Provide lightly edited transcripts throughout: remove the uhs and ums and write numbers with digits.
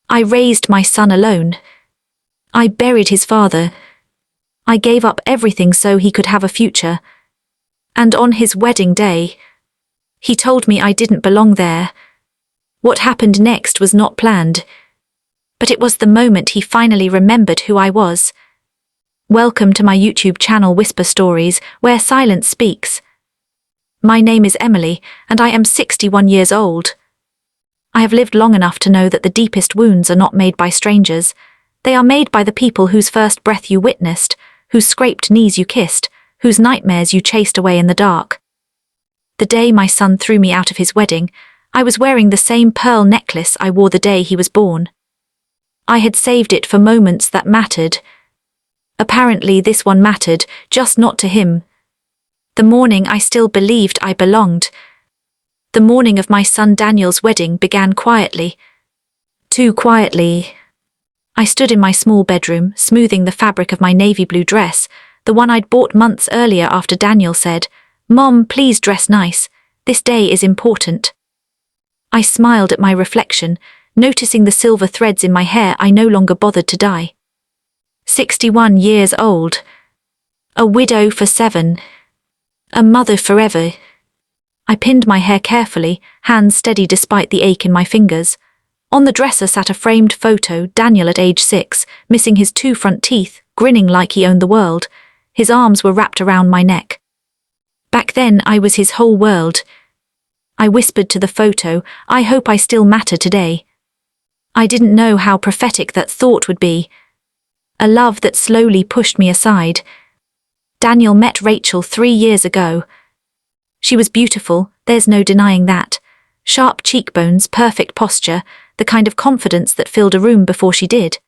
I raised my son alone. I buried his father. I gave up everything so he could have a future. And on his wedding day, he told me I didn't belong there. What happened next was not planned. But it was the moment he finally remembered who I was. Welcome to my YouTube channel Whisper Stories, where silence speaks. My name is Emily, and I am 61 years old. I have lived long enough to know that the deepest wounds are not made by strangers. They are made by the people whose first breath you witnessed, whose scraped knees you kissed, whose nightmares you chased away in the dark. The day my son threw me out of his wedding, I was wearing the same pearl necklace I wore the day he was born. I had saved it for moments that mattered. Apparently this one mattered, just not to him. The morning I still believed I belonged. The morning of my son Daniel's wedding began quietly. Too quietly. I stood in my small bedroom, smoothing the fabric of my navy blue dress, the one I'd bought months earlier after Daniel said, "Mom, please dress nice. This day is important." I smiled at my reflection, noticing the silver threads in my hair I no longer bothered to dye. 61 years old. A widow for 7. A mother forever. I pinned my hair carefully, hands steady despite the ache in my fingers. On the dresser sat a framed photo, Daniel at age 6, missing his 2 front teeth, grinning like he owned the world. His arms were wrapped around my neck. Back then I was his whole world. I whispered to the photo, "I hope I still matter today." I didn't know how prophetic that thought would be. A love that slowly pushed me aside. Daniel met Rachel 3 years ago. She was beautiful, there's no denying that. Sharp cheekbones, perfect posture, the kind of confidence that filled a room before she did.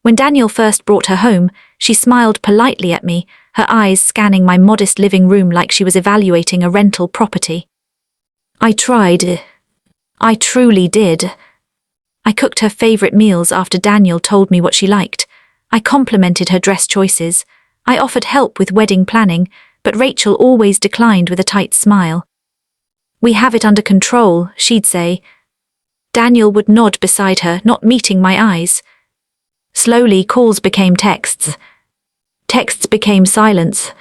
When Daniel first brought her home, she smiled politely at me, her eyes scanning my modest living room like she was evaluating a rental property. I tried. I truly did. I cooked her favorite meals after Daniel told me what she liked. I complimented her dress choices. I offered help with wedding planning, but Rachel always declined with a tight smile. "We have it under control," she'd say. Daniel would nod beside her, not meeting my eyes. Slowly, calls became texts. Texts became silence.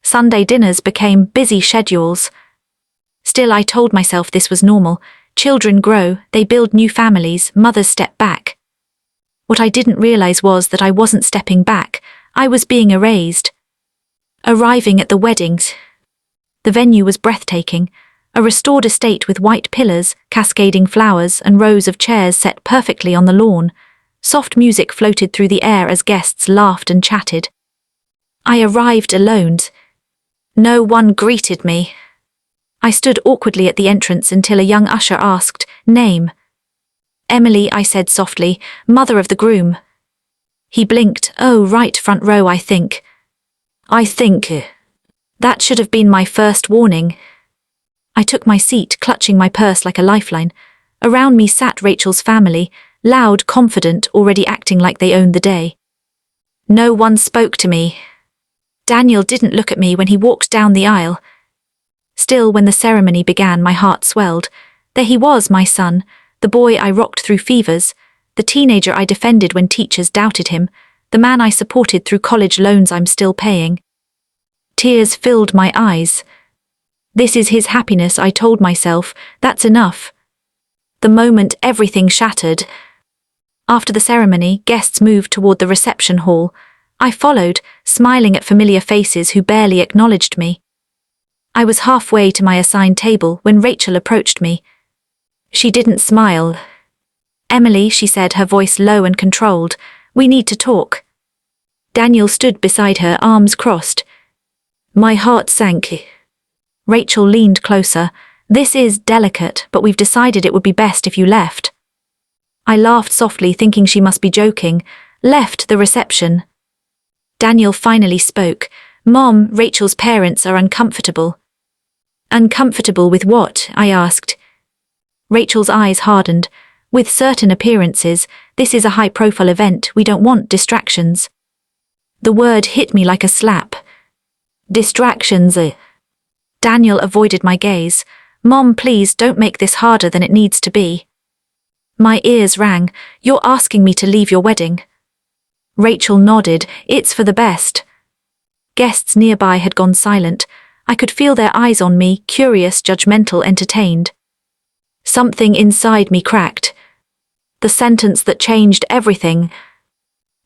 Sunday dinners became busy schedules. Still, I told myself this was normal. Children grow, they build new families, mothers step back. What I didn't realize was that I wasn't stepping back, I was being erased. Arriving at the weddings. The venue was breathtaking, a restored estate with white pillars, cascading flowers, and rows of chairs set perfectly on the lawn. Soft music floated through the air as guests laughed and chatted. I arrived alone. No one greeted me. I stood awkwardly at the entrance until a young usher asked, "Name?" "Emily," I said softly, "mother of the groom." He blinked. "Oh, right, front row, I think." "I think." That should have been my first warning. I took my seat, clutching my purse like a lifeline. Around me sat Rachel's family, loud, confident, already acting like they owned the day. No one spoke to me. Daniel didn't look at me when he walked down the aisle. Still, when the ceremony began, my heart swelled. There he was, my son, the boy I rocked through fevers, the teenager I defended when teachers doubted him, the man I supported through college loans I'm still paying. Tears filled my eyes. This is his happiness, I told myself, that's enough. The moment everything shattered. After the ceremony, guests moved toward the reception hall. I followed, smiling at familiar faces who barely acknowledged me. I was halfway to my assigned table when Rachel approached me. She didn't smile. "Emily," she said, her voice low and controlled, "we need to talk." Daniel stood beside her, arms crossed. My heart sank. Rachel leaned closer. "This is delicate, but we've decided it would be best if you left." I laughed softly, thinking she must be joking. Left the reception. Daniel finally spoke. "Mom, Rachel's parents are uncomfortable." "Uncomfortable with what?" I asked. Rachel's eyes hardened. "With certain appearances. This is a high-profile event. We don't want distractions." The word hit me like a slap. Distractions. Daniel avoided my gaze. "Mom, please don't make this harder than it needs to be." My ears rang. You're asking me to leave your wedding? Rachel nodded. It's for the best. Guests nearby had gone silent. I could feel their eyes on me, curious, judgmental, entertained. Something inside me cracked. The sentence that changed everything.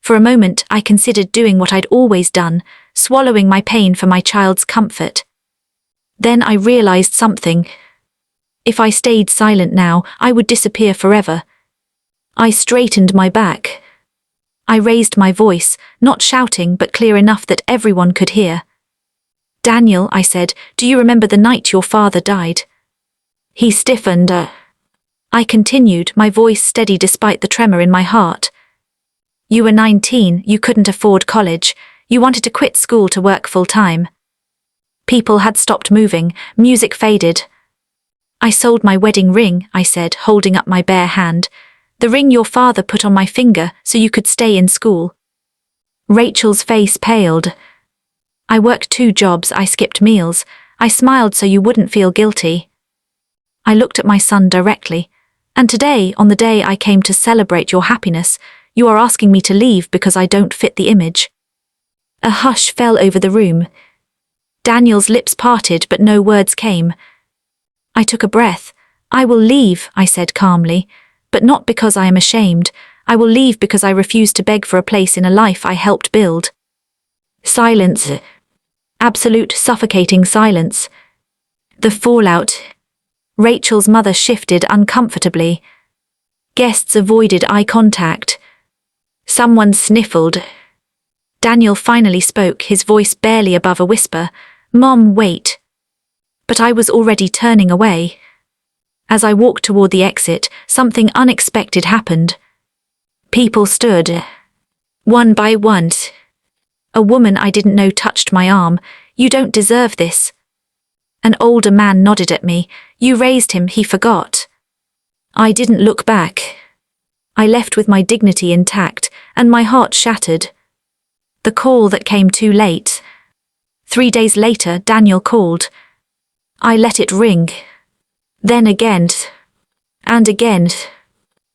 For a moment, I considered doing what I'd always done, swallowing my pain for my child's comfort. Then I realized something. If I stayed silent now, I would disappear forever. I straightened my back. I raised my voice, not shouting but clear enough that everyone could hear. Daniel, I said, do you remember the night your father died? He stiffened. I continued, my voice steady despite the tremor in my heart. You were 19, you couldn't afford college, you wanted to quit school to work full-time. People had stopped moving, music faded. I sold my wedding ring, I said, holding up my bare hand. The ring your father put on my finger so you could stay in school. Rachel's face paled. I worked 2 jobs, I skipped meals, I smiled so you wouldn't feel guilty. I looked at my son directly. And today, on the day I came to celebrate your happiness, you are asking me to leave because I don't fit the image. A hush fell over the room. Daniel's lips parted but no words came. I took a breath. I will leave, I said calmly, but not because I am ashamed. I will leave because I refuse to beg for a place in a life I helped build. Silence. Absolute suffocating silence. The fallout. Rachel's mother shifted uncomfortably. Guests avoided eye contact. Someone sniffled. Daniel finally spoke, his voice barely above a whisper. Mom, wait. But I was already turning away. As I walked toward the exit, something unexpected happened. People stood. One by one. A woman I didn't know touched my arm. You don't deserve this. An older man nodded at me. You raised him, he forgot. I didn't look back. I left with my dignity intact, and my heart shattered. The call that came too late. 3 days later, Daniel called. I let it ring. Then again. And again.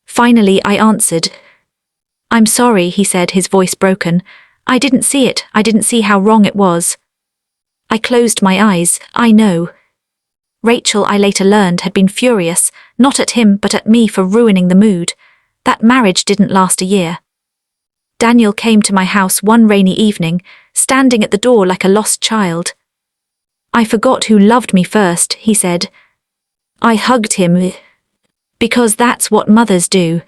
Finally, I answered. I'm sorry, he said, his voice broken. I didn't see it, I didn't see how wrong it was. I closed my eyes, I know. Rachel, I later learned, had been furious, not at him but at me for ruining the mood. That marriage didn't last a year. Daniel came to my house one rainy evening, standing at the door like a lost child. I forgot who loved me first, he said. I hugged him. Because that's what mothers do.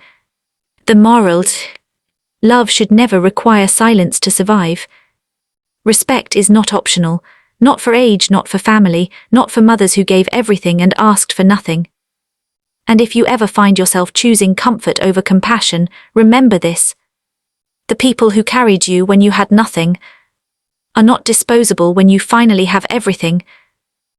The moral. Love should never require silence to survive. Respect is not optional, not for age, not for family, not for mothers who gave everything and asked for nothing. And if you ever find yourself choosing comfort over compassion, remember this. The people who carried you when you had nothing are not disposable when you finally have everything.